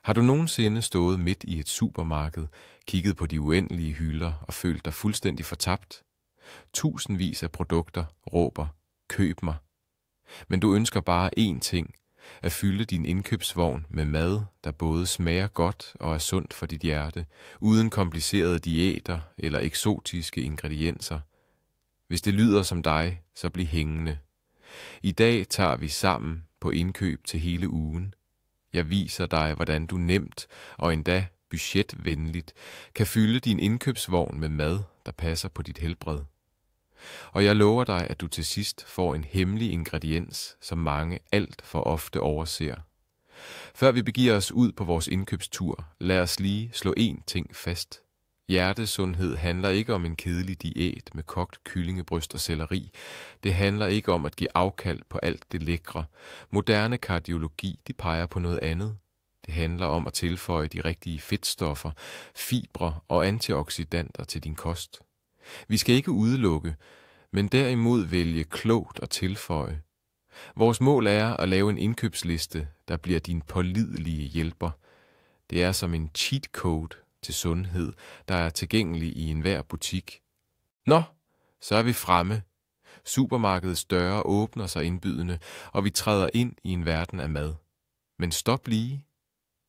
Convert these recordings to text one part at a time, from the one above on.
Har du nogensinde stået midt i et supermarked, kigget på de uendelige hylder og følt dig fuldstændig fortabt? Tusindvis af produkter råber, køb mig. Men du ønsker bare én ting, at fylde din indkøbsvogn med mad, der både smager godt og er sundt for dit hjerte, uden komplicerede diæter eller eksotiske ingredienser. Hvis det lyder som dig, så bliv hængende. I dag tager vi sammen på indkøb til hele ugen. Jeg viser dig, hvordan du nemt og endda budgetvenligt kan fylde din indkøbsvogn med mad, der passer på dit helbred. Og jeg lover dig, at du til sidst får en hemmelig ingrediens, som mange alt for ofte overser. Før vi begiver os ud på vores indkøbstur, lad os lige slå én ting fast. Hjertesundhed handler ikke om en kedelig diæt med kogt kyllingebryst og selleri. Det handler ikke om at give afkald på alt det lækre. Moderne kardiologi, de peger på noget andet. Det handler om at tilføje de rigtige fedtstoffer, fibre og antioxidanter til din kost. Vi skal ikke udelukke, men derimod vælge klogt og tilføje. Vores mål er at lave en indkøbsliste, der bliver din pålidelige hjælper. Det er som en cheat code til sundhed, der er tilgængelig i enhver butik. Nå, så er vi fremme. Supermarkedets døre åbner sig indbydende, og vi træder ind i en verden af mad. Men stop lige.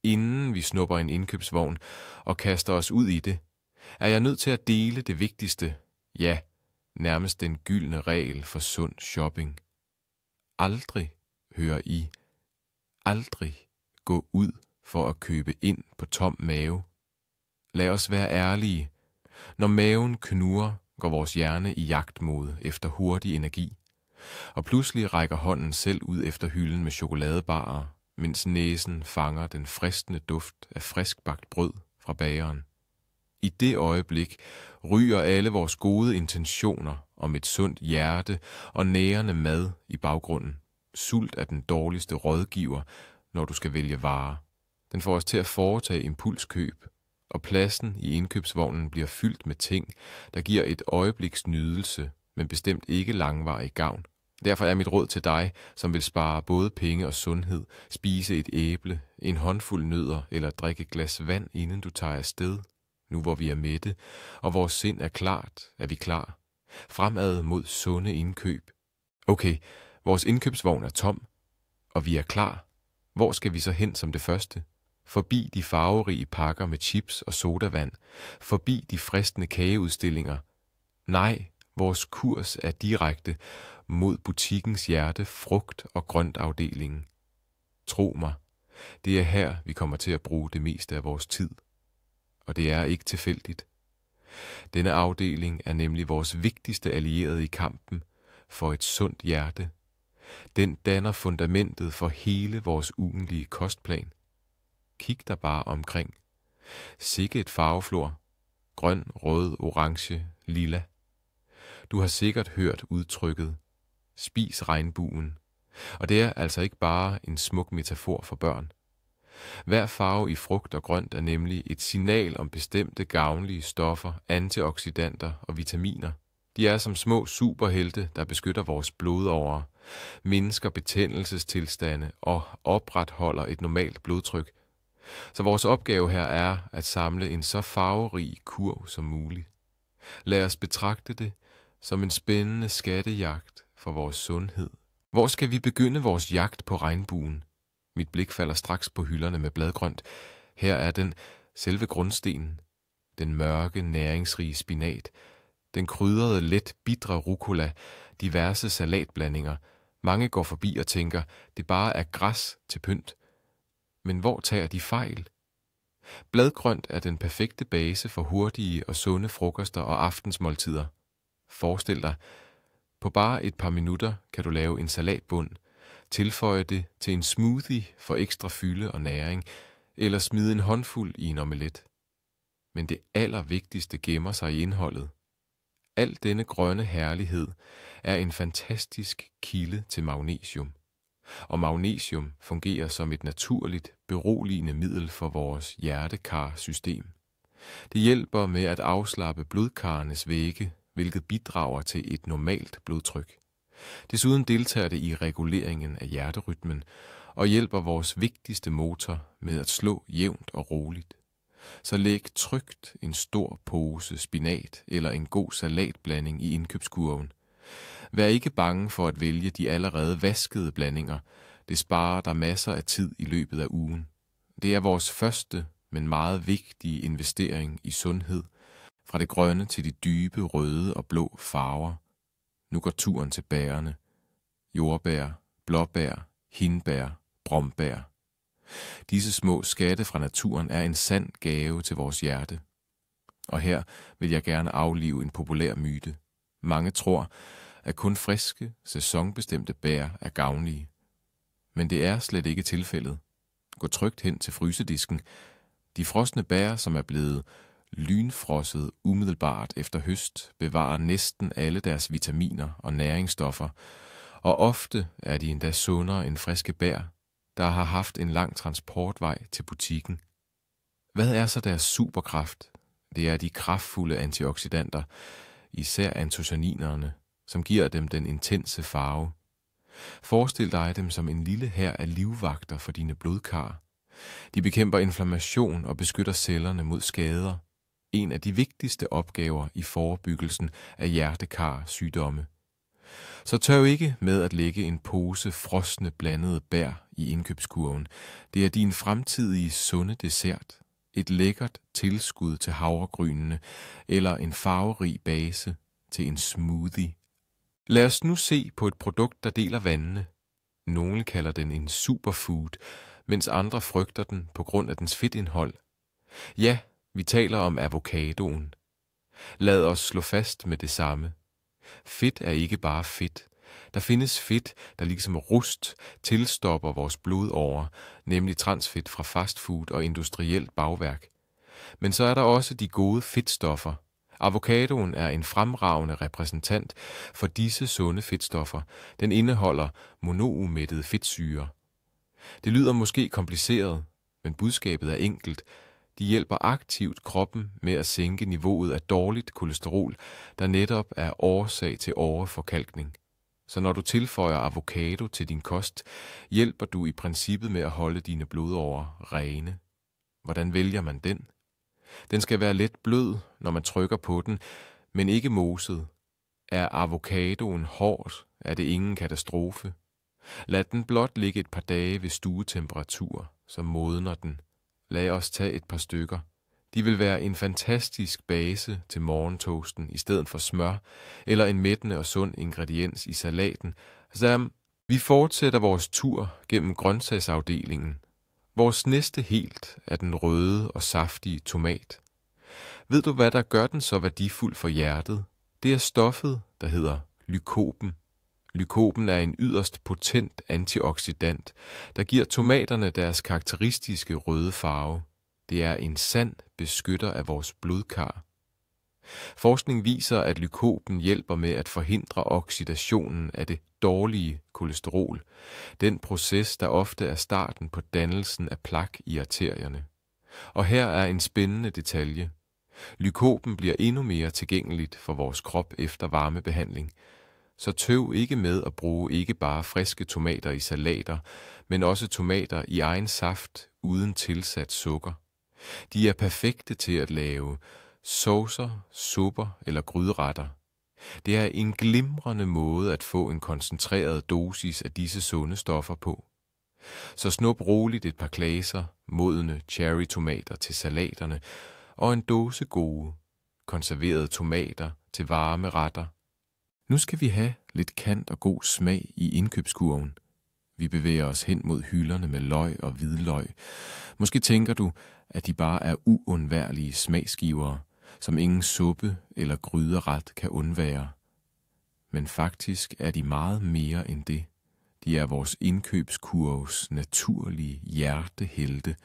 Inden vi snupper en indkøbsvogn og kaster os ud i det, er jeg nødt til at dele det vigtigste, ja, nærmest den gyldne regel for sund shopping. Aldrig, hører I, aldrig gå ud for at købe ind på tom mave. Lad os være ærlige. Når maven knurrer, går vores hjerne i jagtmode efter hurtig energi, og pludselig rækker hånden selv ud efter hylden med chokoladebarer, mens næsen fanger den fristende duft af friskbagt brød fra bageren. I det øjeblik ryger alle vores gode intentioner om et sundt hjerte og nærende mad i baggrunden. Sult er den dårligste rådgiver, når du skal vælge varer. Den får os til at foretage impulskøb, og pladsen i indkøbsvognen bliver fyldt med ting, der giver et øjebliks nydelse, men bestemt ikke langvarig gavn. Derfor er mit råd til dig, som vil spare både penge og sundhed, spise et æble, en håndfuld nødder eller drikke et glas vand, inden du tager afsted. Nu hvor vi er mætte, og vores sind er klart, er vi klar. Fremad mod sunde indkøb. Okay, vores indkøbsvogn er tom, og vi er klar. Hvor skal vi så hen som det første? Forbi de farverige pakker med chips og sodavand. Forbi de fristende kageudstillinger. Nej, vores kurs er direkte mod butikkens hjerte, frugt- og grøntafdelingen. Tro mig, det er her, vi kommer til at bruge det meste af vores tid. Og det er ikke tilfældigt. Denne afdeling er nemlig vores vigtigste allierede i kampen for et sundt hjerte. Den danner fundamentet for hele vores ugentlige kostplan. Kig dig bare omkring. Sikke et farveflor. Grøn, rød, orange, lilla. Du har sikkert hørt udtrykket spis regnbuen. Og det er altså ikke bare en smuk metafor for børn. Hver farve i frugt og grønt er nemlig et signal om bestemte gavnlige stoffer, antioxidanter og vitaminer. De er som små superhelte, der beskytter vores blodårer, mindsker betændelsestilstande og opretholder et normalt blodtryk. Så vores opgave her er at samle en så farverig kurv som muligt. Lad os betragte det som en spændende skattejagt for vores sundhed. Hvor skal vi begynde vores jagt på regnbuen? Mit blik falder straks på hylderne med bladgrønt. Her er den, selve grundstenen. Den mørke, næringsrige spinat. Den krydrede, let bitre rucola. Diverse salatblandinger. Mange går forbi og tænker, det bare er græs til pynt. Men hvor tager de fejl? Bladgrønt er den perfekte base for hurtige og sunde frokoster og aftensmåltider. Forestil dig, på bare et par minutter kan du lave en salatbund, tilføje det til en smoothie for ekstra fylde og næring, eller smide en håndfuld i en omelet. Men det allervigtigste gemmer sig i indholdet. Al denne grønne herlighed er en fantastisk kilde til magnesium. Og magnesium fungerer som et naturligt, beroligende middel for vores hjertekarsystem. Det hjælper med at afslappe blodkarrenes vægge, hvilket bidrager til et normalt blodtryk. Desuden deltager det i reguleringen af hjerterytmen og hjælper vores vigtigste motor med at slå jævnt og roligt. Så læg trygt en stor pose spinat eller en god salatblanding i indkøbskurven. Vær ikke bange for at vælge de allerede vaskede blandinger. Det sparer dig masser af tid i løbet af ugen. Det er vores første, men meget vigtige investering i sundhed, fra det grønne til de dybe røde og blå farver. Nu går turen til bærene. Jordbær, blåbær, hindbær, brombær. Disse små skatte fra naturen er en sand gave til vores hjerte. Og her vil jeg gerne aflive en populær myte. Mange tror, at kun friske, sæsonbestemte bær er gavnlige. Men det er slet ikke tilfældet. Gå trygt hen til frysedisken. De frosne bær, som er blevet lynfrosset umiddelbart efter høst, bevarer næsten alle deres vitaminer og næringsstoffer, og ofte er de endda sundere end friske bær, der har haft en lang transportvej til butikken. Hvad er så deres superkraft? Det er de kraftfulde antioxidanter, især anthocyaninerne, som giver dem den intense farve. Forestil dig dem som en lille hær af livvagter for dine blodkar. De bekæmper inflammation og beskytter cellerne mod skader. En af de vigtigste opgaver i forebyggelsen af hjertekar-sygdomme. Så tøv ikke med at lægge en pose frosne blandede bær i indkøbskurven. Det er din fremtidige sunde dessert, et lækkert tilskud til havregrynene eller en farverig base til en smoothie. Lad os nu se på et produkt, der deler vandene. Nogle kalder den en superfood, mens andre frygter den på grund af dens fedtindhold. Ja, vi taler om avocadoen. Lad os slå fast med det samme. Fedt er ikke bare fedt. Der findes fedt, der ligesom rust tilstopper vores blodårer, nemlig transfedt fra fastfood og industrielt bagværk. Men så er der også de gode fedtstoffer. Avocadoen er en fremragende repræsentant for disse sunde fedtstoffer. Den indeholder monoumættede fedtsyrer. Det lyder måske kompliceret, men budskabet er enkelt. De hjælper aktivt kroppen med at sænke niveauet af dårligt kolesterol, der netop er årsag til åreforkalkning. Så når du tilføjer avocado til din kost, hjælper du i princippet med at holde dine blodårer rene. Hvordan vælger man den? Den skal være let blød, når man trykker på den, men ikke moset. Er avocadoen hård, er det ingen katastrofe. Lad den blot ligge et par dage ved stuetemperatur, så modner den. Lad os tage et par stykker. De vil være en fantastisk base til morgentoasten i stedet for smør, eller en mættende og sund ingrediens i salaten. Så vi fortsætter vores tur gennem grøntsagsafdelingen. Vores næste helt er den røde og saftige tomat. Ved du, hvad der gør den så værdifuld for hjertet? Det er stoffet, der hedder lykopen. Lykopen er en yderst potent antioxidant, der giver tomaterne deres karakteristiske røde farve. Det er en sand beskytter af vores blodkar. Forskning viser, at lykopen hjælper med at forhindre oxidationen af det dårlige kolesterol, den proces, der ofte er starten på dannelsen af plak i arterierne. Og her er en spændende detalje. Lykopen bliver endnu mere tilgængeligt for vores krop efter varmebehandling. Så tøv ikke med at bruge ikke bare friske tomater i salater, men også tomater i egen saft uden tilsat sukker. De er perfekte til at lave saucer, supper eller gryderetter. Det er en glimrende måde at få en koncentreret dosis af disse sunde stoffer på. Så snup roligt et par glaser modne cherrytomater til salaterne og en dåse gode, konserverede tomater til varme retter. Nu skal vi have lidt kant og god smag i indkøbskurven. Vi bevæger os hen mod hylderne med løg og hvidløg. Måske tænker du, at de bare er uundværlige smagsgivere, som ingen suppe eller gryderet kan undvære. Men faktisk er de meget mere end det. De er vores indkøbskurvs naturlige hjertehelte.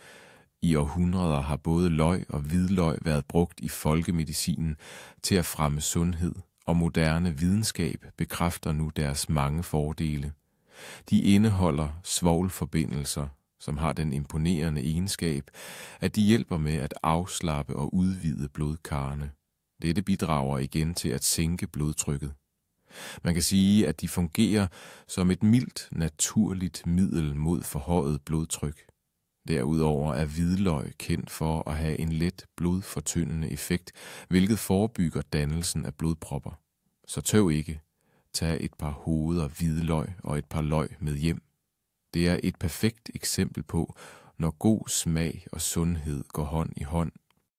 I århundreder har både løg og hvidløg været brugt i folkemedicinen til at fremme sundhed, og moderne videnskab bekræfter nu deres mange fordele. De indeholder svovlforbindelser, som har den imponerende egenskab, at de hjælper med at afslappe og udvide blodkarrene. Dette bidrager igen til at sænke blodtrykket. Man kan sige, at de fungerer som et mildt, naturligt middel mod forhøjet blodtryk. Derudover er hvidløg kendt for at have en let blodfortyndende effekt, hvilket forebygger dannelsen af blodpropper. Så tøv ikke. Tag et par hoveder hvidløg og et par løg med hjem. Det er et perfekt eksempel på, når god smag og sundhed går hånd i hånd.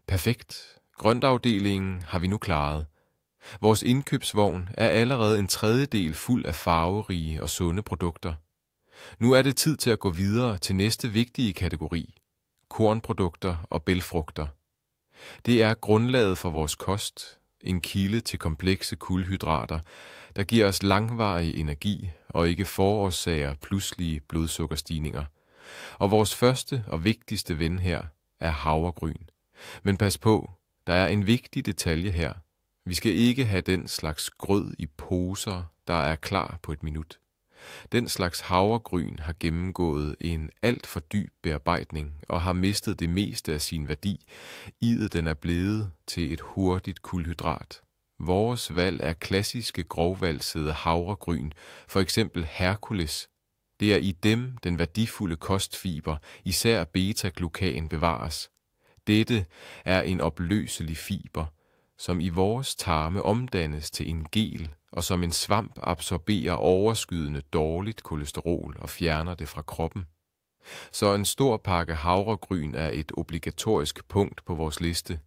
Perfekt. Grøntafdelingen har vi nu klaret. Vores indkøbsvogn er allerede en tredjedel fuld af farverige og sunde produkter. Nu er det tid til at gå videre til næste vigtige kategori: kornprodukter og bælgfrugter. Det er grundlaget for vores kost, en kilde til komplekse kulhydrater, der giver os langvarig energi og ikke forårsager pludselige blodsukkerstigninger. Og vores første og vigtigste ven her er havregryn. Men pas på, der er en vigtig detalje her. Vi skal ikke have den slags grød i poser, der er klar på et minut. Den slags havregryn har gennemgået en alt for dyb bearbejdning og har mistet det meste af sin værdi, idet den er blevet til et hurtigt kulhydrat. Vores valg er klassiske grovvalsede havregryn, for eksempel Hercules. Det er i dem den værdifulde kostfiber, især beta-glucan, bevares. Dette er en opløselig fiber, som i vores tarme omdannes til en gel, og som en svamp absorberer overskydende dårligt kolesterol og fjerner det fra kroppen. Så en stor pakke havregryn er et obligatorisk punkt på vores liste.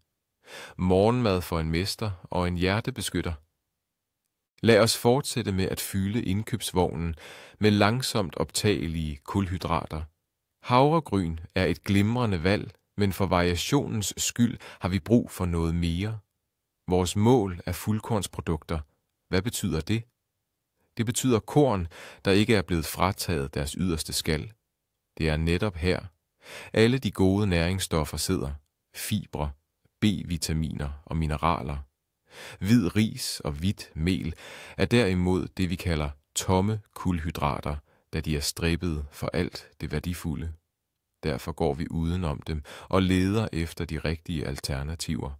Morgenmad for en mester og en hjertebeskytter. Lad os fortsætte med at fylde indkøbsvognen med langsomt optagelige kulhydrater. Havregryn er et glimrende valg, men for variationens skyld har vi brug for noget mere. Vores mål er fuldkornsprodukter. Hvad betyder det? Det betyder korn, der ikke er blevet frataget deres yderste skal. Det er netop her. Alle de gode næringsstoffer sidder. Fibre, B-vitaminer og mineraler. Hvid ris og hvidt mel er derimod det, vi kalder tomme kulhydrater, da de er strippet for alt det værdifulde. Derfor går vi udenom dem og leder efter de rigtige alternativer.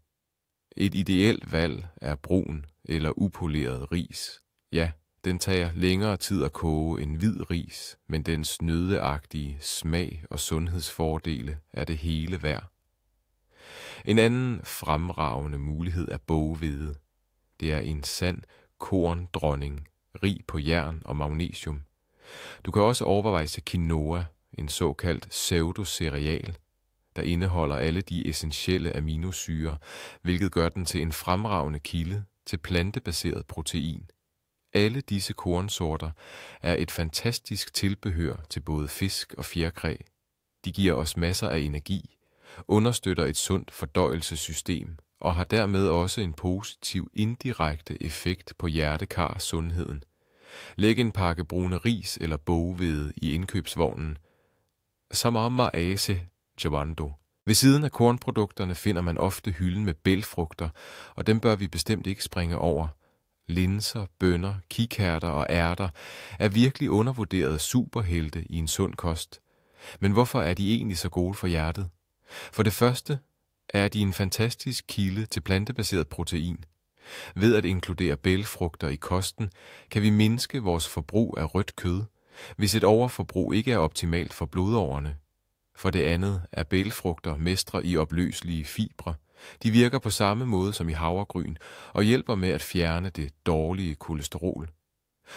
Et ideelt valg er brun eller upoleret ris. Ja, den tager længere tid at koge end hvid ris, men dens nøddeagtige smag og sundhedsfordele er det hele værd. En anden fremragende mulighed er boghvede. Det er en sand korndronning, rig på jern og magnesium. Du kan også overveje quinoa, en såkaldt pseudocereal, der indeholder alle de essentielle aminosyrer, hvilket gør den til en fremragende kilde til plantebaseret protein. Alle disse kornsorter er et fantastisk tilbehør til både fisk og fjerkræ. De giver os masser af energi, understøtter et sundt fordøjelsessystem og har dermed også en positiv indirekte effekt på hjertekar-sundheden. Læg en pakke brune ris eller boghvede i indkøbsvognen. Samama ase Javando. Ved siden af kornprodukterne finder man ofte hylden med bælgfrugter, og dem bør vi bestemt ikke springe over. Linser, bønner, kikærter og ærter er virkelig undervurderede superhelte i en sund kost. Men hvorfor er de egentlig så gode for hjertet? For det første er de en fantastisk kilde til plantebaseret protein. Ved at inkludere bælgfrugter i kosten, kan vi mindske vores forbrug af rødt kød, hvis et overforbrug ikke er optimalt for blodårerne. For det andet er bælgfrugter mestre i opløselige fibre. De virker på samme måde som i havregryn og hjælper med at fjerne det dårlige kolesterol.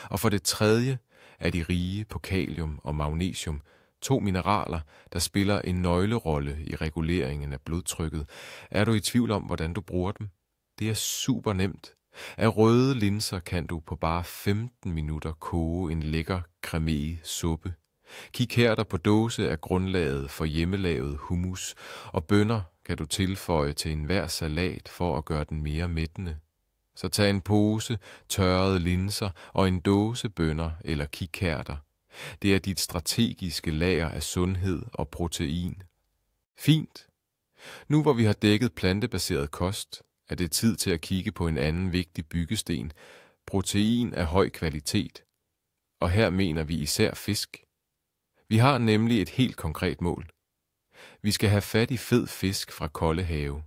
Og for det tredje er de rige på kalium og magnesium, to mineraler, der spiller en nøglerolle i reguleringen af blodtrykket. Er du i tvivl om, hvordan du bruger dem? Det er super nemt. Af røde linser kan du på bare 15 minutter koge en lækker cremé suppe. Kikærter på dåse er grundlaget for hjemmelavet hummus, og bønner kan du tilføje til enhver salat for at gøre den mere mættende. Så tag en pose tørrede linser og en dåse bønner eller kikærter. Det er dit strategiske lager af sundhed og protein. Fint. Nu hvor vi har dækket plantebaseret kost, er det tid til at kigge på en anden vigtig byggesten, protein af høj kvalitet. Og her mener vi især fisk. Vi har nemlig et helt konkret mål. Vi skal have fat i fed fisk fra kolde have.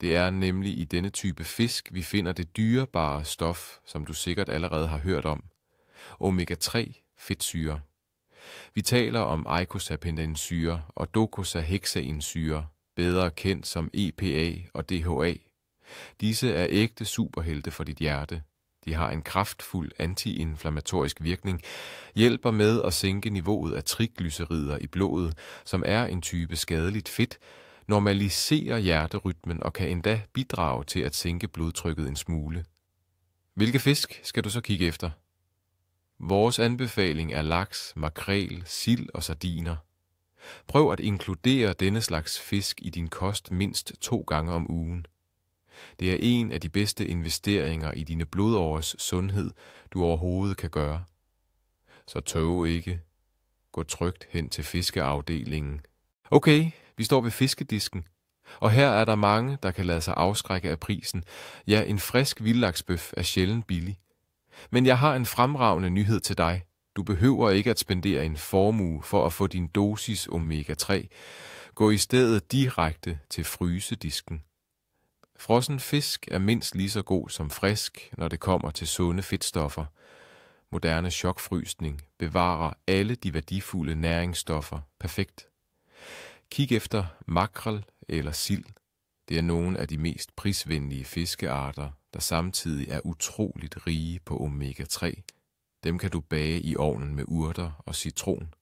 Det er nemlig i denne type fisk, vi finder det dyrebare stof, som du sikkert allerede har hørt om. Omega-3 fedtsyre. Vi taler om eicosapentaensyre og docosahexaensyre, bedre kendt som EPA og DHA. Disse er ægte superhelte for dit hjerte. De har en kraftfuld antiinflammatorisk virkning, hjælper med at sænke niveauet af triglycerider i blodet, som er en type skadeligt fedt, normaliserer hjerterytmen og kan endda bidrage til at sænke blodtrykket en smule. Hvilke fisk skal du så kigge efter? Vores anbefaling er laks, makrel, sild og sardiner. Prøv at inkludere denne slags fisk i din kost mindst 2 gange om ugen. Det er en af de bedste investeringer i dine blodåres sundhed, du overhovedet kan gøre. Så tøv ikke. Gå trygt hen til fiskeafdelingen. Okay, vi står ved fiskedisken. Og her er der mange, der kan lade sig afskrække af prisen. Ja, en frisk vildlaksbøf er sjældent billig. Men jeg har en fremragende nyhed til dig. Du behøver ikke at spendere en formue for at få din dosis omega-3. Gå i stedet direkte til frysedisken. Frossen fisk er mindst lige så god som frisk, når det kommer til sunde fedtstoffer. Moderne chokfrysning bevarer alle de værdifulde næringsstoffer perfekt. Kig efter makrel eller sild. Det er nogle af de mest prisvenlige fiskearter, der samtidig er utroligt rige på omega-3. Dem kan du bage i ovnen med urter og citron.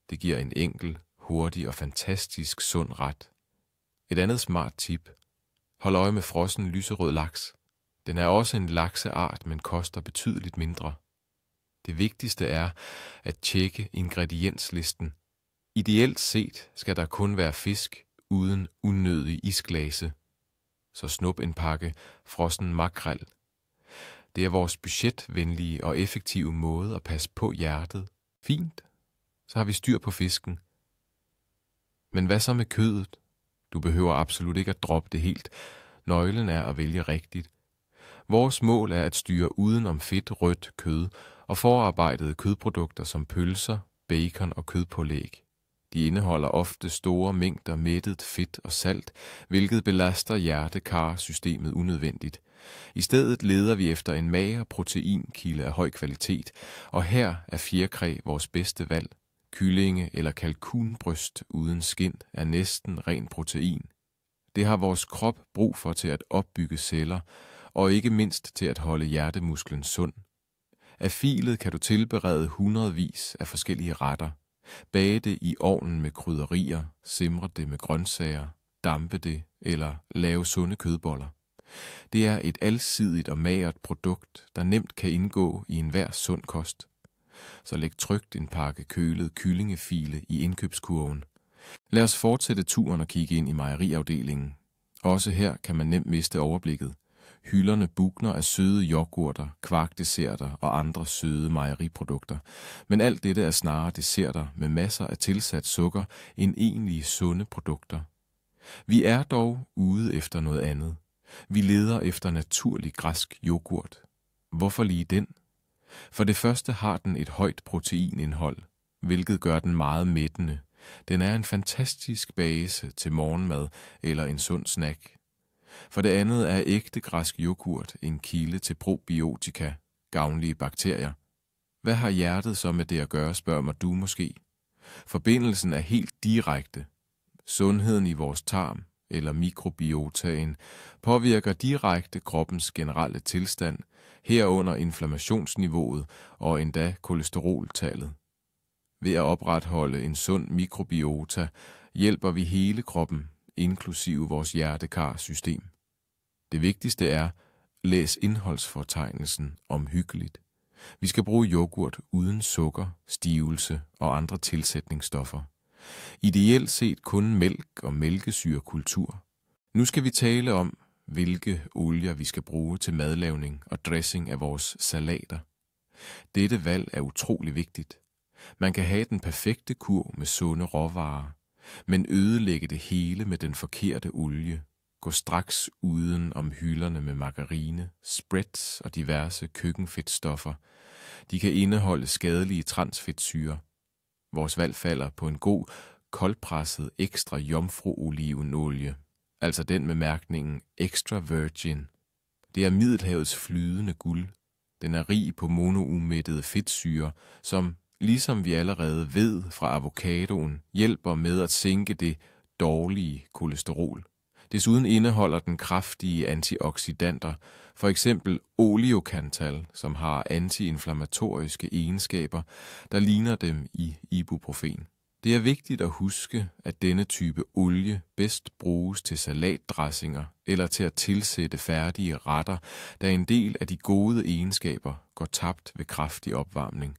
Det giver en enkel, hurtig og fantastisk sund ret. Et andet smart tip. Hold øje med frossen lyserød laks. Den er også en lakseart, men koster betydeligt mindre. Det vigtigste er at tjekke ingredienslisten. Ideelt set skal der kun være fisk uden unødig isglase. Så snup en pakke frossen makrel. Det er vores budgetvenlige og effektive måde at passe på hjertet. Fint, så har vi styr på fisken. Men hvad så med kødet? Du behøver absolut ikke at droppe det helt. Nøglen er at vælge rigtigt. Vores mål er at styre udenom fedt rødt kød og forarbejdede kødprodukter som pølser, bacon og kødpålæg. De indeholder ofte store mængder mættet fedt og salt, hvilket belaster hjerte-kar-systemet unødvendigt. I stedet leder vi efter en mager proteinkilde af høj kvalitet, og her er fjerkræ vores bedste valg. Kyllinge eller kalkunbryst uden skind er næsten ren protein. Det har vores krop brug for til at opbygge celler, og ikke mindst til at holde hjertemusklen sund. Af filet kan du tilberede hundredvis af forskellige retter. Bage det i ovnen med krydderier, simre det med grøntsager, dampe det eller lave sunde kødboller. Det er et alsidigt og magert produkt, der nemt kan indgå i enhver sund kost. Så læg trygt en pakke kølet kyllingefile i indkøbskurven. Lad os fortsætte turen og kigge ind i mejeriafdelingen. Også her kan man nemt miste overblikket. Hylderne bugner af søde yoghurter, kvarkdesserter og andre søde mejeriprodukter. Men alt dette er snarere desserter med masser af tilsat sukker end egentlige sunde produkter. Vi er dog ude efter noget andet. Vi leder efter naturlig græsk yoghurt. Hvorfor lige den? For det første har den et højt proteinindhold, hvilket gør den meget mættende. Den er en fantastisk base til morgenmad eller en sund snack. For det andet er ægte græsk yoghurt en kilde til probiotika, gavnlige bakterier. Hvad har hjertet så med det at gøre, spørger mig du måske? Forbindelsen er helt direkte. Sundheden i vores tarm eller mikrobiotaen påvirker direkte kroppens generelle tilstand, herunder inflammationsniveauet og endda kolesteroltallet. Ved at opretholde en sund mikrobiota hjælper vi hele kroppen, inklusive vores hjertekarsystem. Det vigtigste er, læs indholdsfortegnelsen omhyggeligt. Vi skal bruge yoghurt uden sukker, stivelse og andre tilsætningsstoffer. Ideelt set kun mælk og mælkesyrekultur. Nu skal vi tale om, hvilke olier vi skal bruge til madlavning og dressing af vores salater. Dette valg er utrolig vigtigt. Man kan have den perfekte kur med sunde råvarer, men ødelægge det hele med den forkerte olie. Gå straks uden om hylderne med margarine, spreads og diverse køkkenfedtstoffer. De kan indeholde skadelige transfedtsyrer. Vores valg falder på en god, koldpresset ekstra jomfruolivenolie, altså den med mærkningen Extra Virgin. Det er Middelhavets flydende guld. Den er rig på monoumættede fedtsyrer, som, ligesom vi allerede ved fra avocadoen, hjælper med at sænke det dårlige kolesterol. Desuden indeholder den kraftige antioxidanter, for eksempel oleocantal, som har antiinflammatoriske egenskaber, der ligner dem i ibuprofen. Det er vigtigt at huske, at denne type olie bedst bruges til salatdressinger eller til at tilsætte færdige retter, da en del af de gode egenskaber går tabt ved kraftig opvarmning.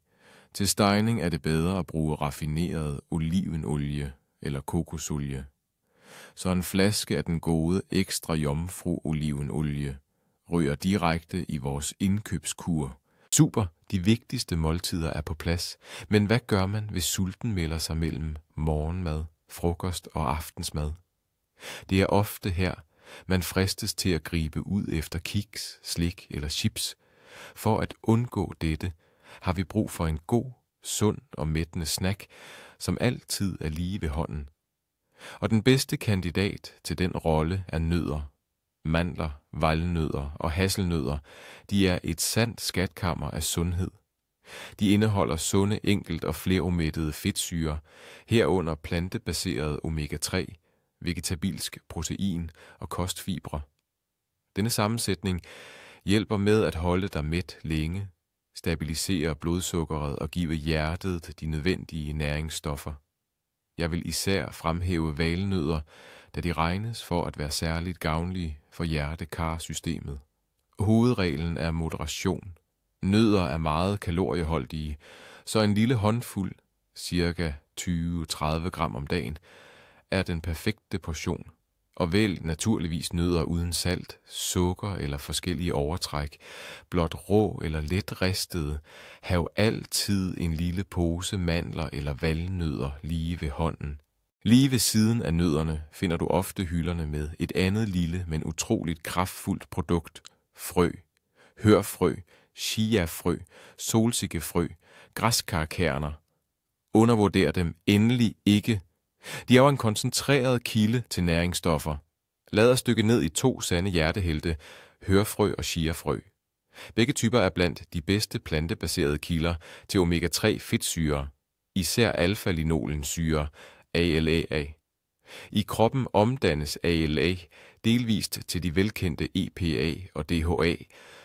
Til stegning er det bedre at bruge raffineret olivenolie eller kokosolie. Så en flaske af den gode ekstra jomfru olivenolie ryger direkte i vores indkøbskur. Super, de vigtigste måltider er på plads, men hvad gør man, hvis sulten melder sig mellem morgenmad, frokost og aftensmad? Det er ofte her, man fristes til at gribe ud efter kiks, slik eller chips. For at undgå dette, har vi brug for en god, sund og mættende snack, som altid er lige ved hånden. Og den bedste kandidat til den rolle er nødder. Mandler, valnødder og hasselnødder, de er et sandt skatkammer af sundhed. De indeholder sunde enkelt- og flerumættede fedtsyrer, herunder plantebaseret omega-3, vegetabilsk protein og kostfibre. Denne sammensætning hjælper med at holde dig mæt længe, stabilisere blodsukkeret og give hjertet de nødvendige næringsstoffer. Jeg vil især fremhæve valnødder, da de regnes for at være særligt gavnlige for hjerte-kar-systemet. Hovedreglen er moderation. Nødder er meget kalorieholdige, så en lille håndfuld, ca. 20-30 gram om dagen, er den perfekte portion. Og vælg naturligvis nødder uden salt, sukker eller forskellige overtræk. Blot rå eller let ristede. Hav altid en lille pose mandler eller valnødder lige ved hånden. Lige ved siden af nødderne finder du ofte hylderne med et andet lille, men utroligt kraftfuldt produkt. Frø. Hørfrø, chiafrø, solsikkefrø, græskarkerner. Undervurder dem endelig ikke. De er jo en koncentreret kilde til næringsstoffer. Lad os dykke ned i 2 sande hjertehelte, hørfrø og chiafrø. Begge typer er blandt de bedste plantebaserede kilder til omega-3 fedtsyrer, især alfa-linolensyre, ALA. I kroppen omdannes ALA delvist til de velkendte EPA og DHA,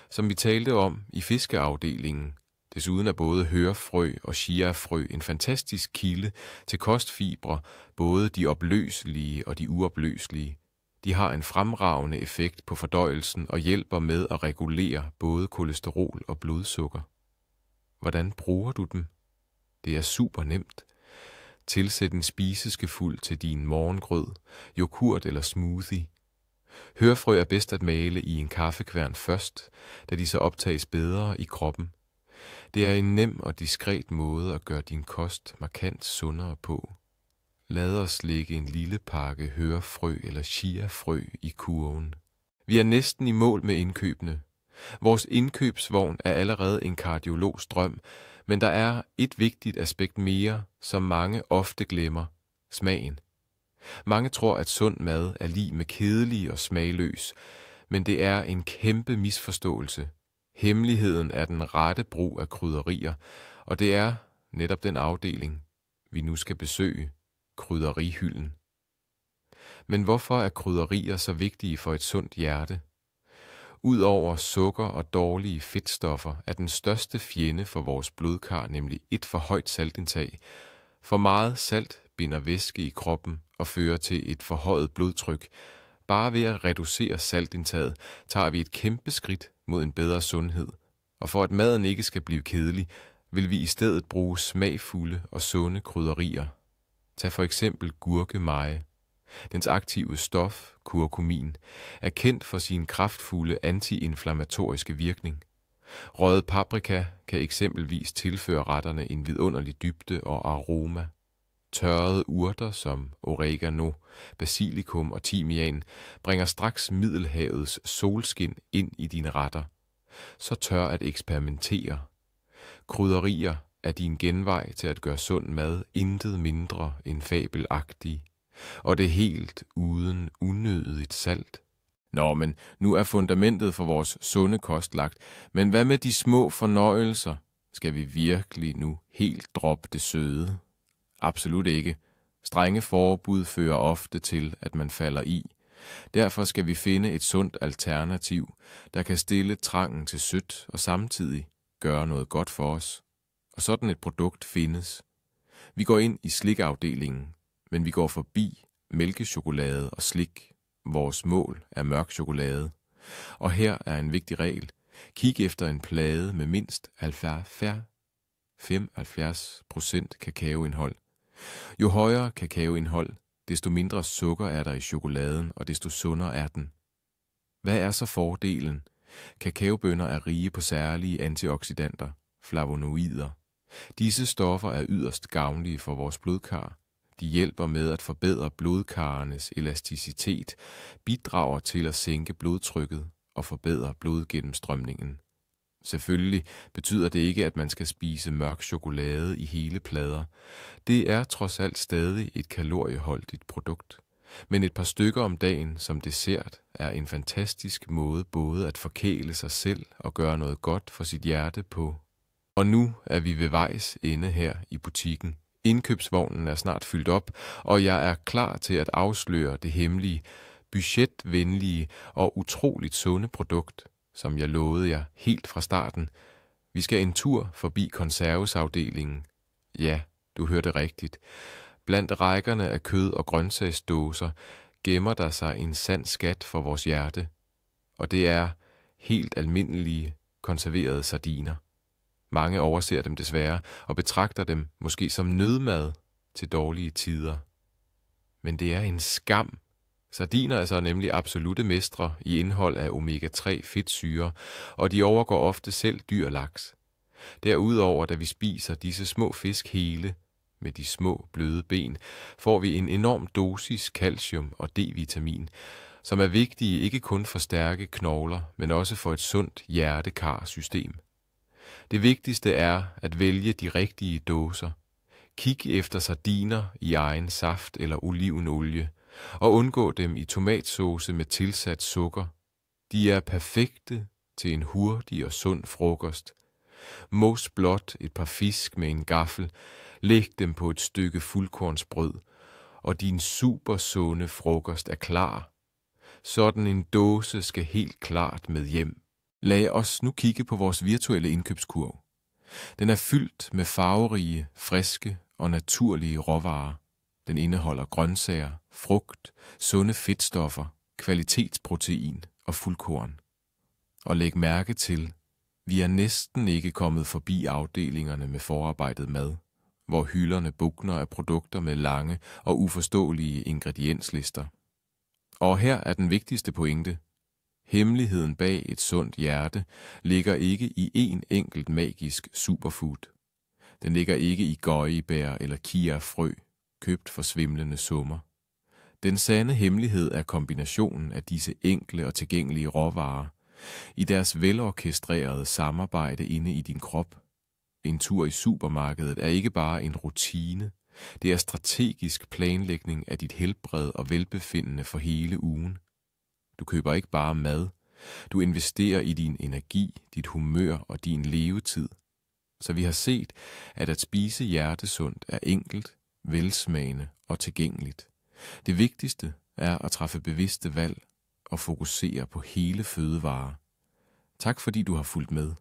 som vi talte om i fiskeafdelingen. Desuden er både hørfrø og chiafrø en fantastisk kilde til kostfibre, både de opløselige og de uopløselige. De har en fremragende effekt på fordøjelsen og hjælper med at regulere både kolesterol og blodsukker. Hvordan bruger du dem? Det er super nemt. Tilsæt en spiseskefuld til din morgengrød, yoghurt eller smoothie. Hørfrø er bedst at male i en kaffekværn først, da de så optages bedre i kroppen. Det er en nem og diskret måde at gøre din kost markant sundere på. Lad os lægge en lille pakke hørfrø eller chiafrø i kurven. Vi er næsten i mål med indkøbene. Vores indkøbsvogn er allerede en kardiologs drøm, men der er et vigtigt aspekt mere, som mange ofte glemmer: smagen. Mange tror, at sund mad er lig med kedelig og smagløs, men det er en kæmpe misforståelse. Hemmeligheden er den rette brug af krydderier, og det er netop den afdeling, vi nu skal besøge, krydderihylden. Men hvorfor er krydderier så vigtige for et sundt hjerte? Udover sukker og dårlige fedtstoffer er den største fjende for vores blodkar nemlig et for højt saltindtag. For meget salt binder væske i kroppen og fører til et forhøjet blodtryk. Bare ved at reducere saltindtaget tager vi et kæmpe skridt mod en bedre sundhed. Og for at maden ikke skal blive kedelig, vil vi i stedet bruge smagfulde og sunde krydderier. Tag for eksempel gurkemeje. Dens aktive stof, kurkumin, er kendt for sin kraftfulde antiinflammatoriske virkning. Røget paprika kan eksempelvis tilføre retterne en vidunderlig dybde og aroma. Tørrede urter som oregano, basilikum og timian bringer straks Middelhavets solskin ind i dine retter. Så tør at eksperimentere. Krydderier er din genvej til at gøre sund mad intet mindre end fabelagtig, og det helt uden unødigt lidt salt. Nå, men nu er fundamentet for vores sunde kost lagt. Men hvad med de små fornøjelser? Skal vi virkelig nu helt droppe det søde? Absolut ikke. Strenge forbud fører ofte til, at man falder i. Derfor skal vi finde et sundt alternativ, der kan stille trangen til sødt og samtidig gøre noget godt for os. Og sådan et produkt findes. Vi går ind i slikafdelingen, men vi går forbi mælkechokolade og slik. Vores mål er mørk chokolade. Og her er en vigtig regel. Kig efter en plade med mindst 75% kakaoindhold. Jo højere kakaoindhold, desto mindre sukker er der i chokoladen, og desto sundere er den. Hvad er så fordelen? Kakaobønner er rige på særlige antioxidanter, flavonoider. Disse stoffer er yderst gavnlige for vores blodkar. De hjælper med at forbedre blodkarrenes elasticitet, bidrager til at sænke blodtrykket og forbedre blodgennemstrømningen. Selvfølgelig betyder det ikke, at man skal spise mørk chokolade i hele plader. Det er trods alt stadig et kalorieholdigt produkt. Men et par stykker om dagen som dessert er en fantastisk måde både at forkæle sig selv og gøre noget godt for sit hjerte på. Og nu er vi ved vejs ende her i butikken. Indkøbsvognen er snart fyldt op, og jeg er klar til at afsløre det hemmelige, budgetvenlige og utroligt sunde produkt, som jeg lovede jer helt fra starten. Vi skal en tur forbi konservesafdelingen. Ja, du hørte rigtigt. Blandt rækkerne af kød- og grøntsagsdåser gemmer der sig en sand skat for vores hjerte. Og det er helt almindelige konserverede sardiner. Mange overser dem desværre og betragter dem måske som nødmad til dårlige tider. Men det er en skam. Sardiner er så nemlig absolutte mestre i indhold af omega-3 fedtsyre, og de overgår ofte selv dyr laks. Derudover, da vi spiser disse små fisk hele, med de små bløde ben, får vi en enorm dosis calcium og D-vitamin, som er vigtige ikke kun for stærke knogler, men også for et sundt hjerte-kar-system. Det vigtigste er at vælge de rigtige dåser. Kig efter sardiner i egen saft eller olivenolie, og undgå dem i tomatsauce med tilsat sukker. De er perfekte til en hurtig og sund frokost. Mos blot et par fisk med en gaffel, læg dem på et stykke fuldkornsbrød, og din supersunde frokost er klar. Sådan en dåse skal helt klart med hjem. Lad os nu kigge på vores virtuelle indkøbskurv. Den er fyldt med farverige, friske og naturlige råvarer. Den indeholder grøntsager, frugt, sunde fedtstoffer, kvalitetsprotein og fuldkorn. Og læg mærke til, vi er næsten ikke kommet forbi afdelingerne med forarbejdet mad, hvor hylderne bugner af produkter med lange og uforståelige ingredienslister. Og her er den vigtigste pointe. Hemmeligheden bag et sundt hjerte ligger ikke i en enkelt magisk superfood. Den ligger ikke i gøjebær eller kiafrø, købt for svimlende summer. Den sande hemmelighed er kombinationen af disse enkle og tilgængelige råvarer, i deres velorkestrerede samarbejde inde i din krop. En tur i supermarkedet er ikke bare en rutine, det er strategisk planlægning af dit helbred og velbefindende for hele ugen. Du køber ikke bare mad, du investerer i din energi, dit humør og din levetid. Så vi har set, at spise hjertesundt er enkelt, velsmagende og tilgængeligt. Det vigtigste er at træffe bevidste valg og fokusere på hele fødevarer. Tak fordi du har fulgt med.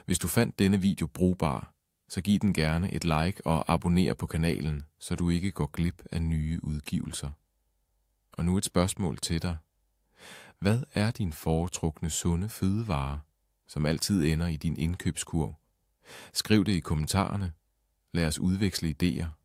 Hvis du fandt denne video brugbar, så giv den gerne et like og abonner på kanalen, så du ikke går glip af nye udgivelser. Og nu et spørgsmål til dig. Hvad er din foretrukne sunde fødevare, som altid ender i din indkøbskurv? Skriv det i kommentarerne. Lad os udveksle idéer.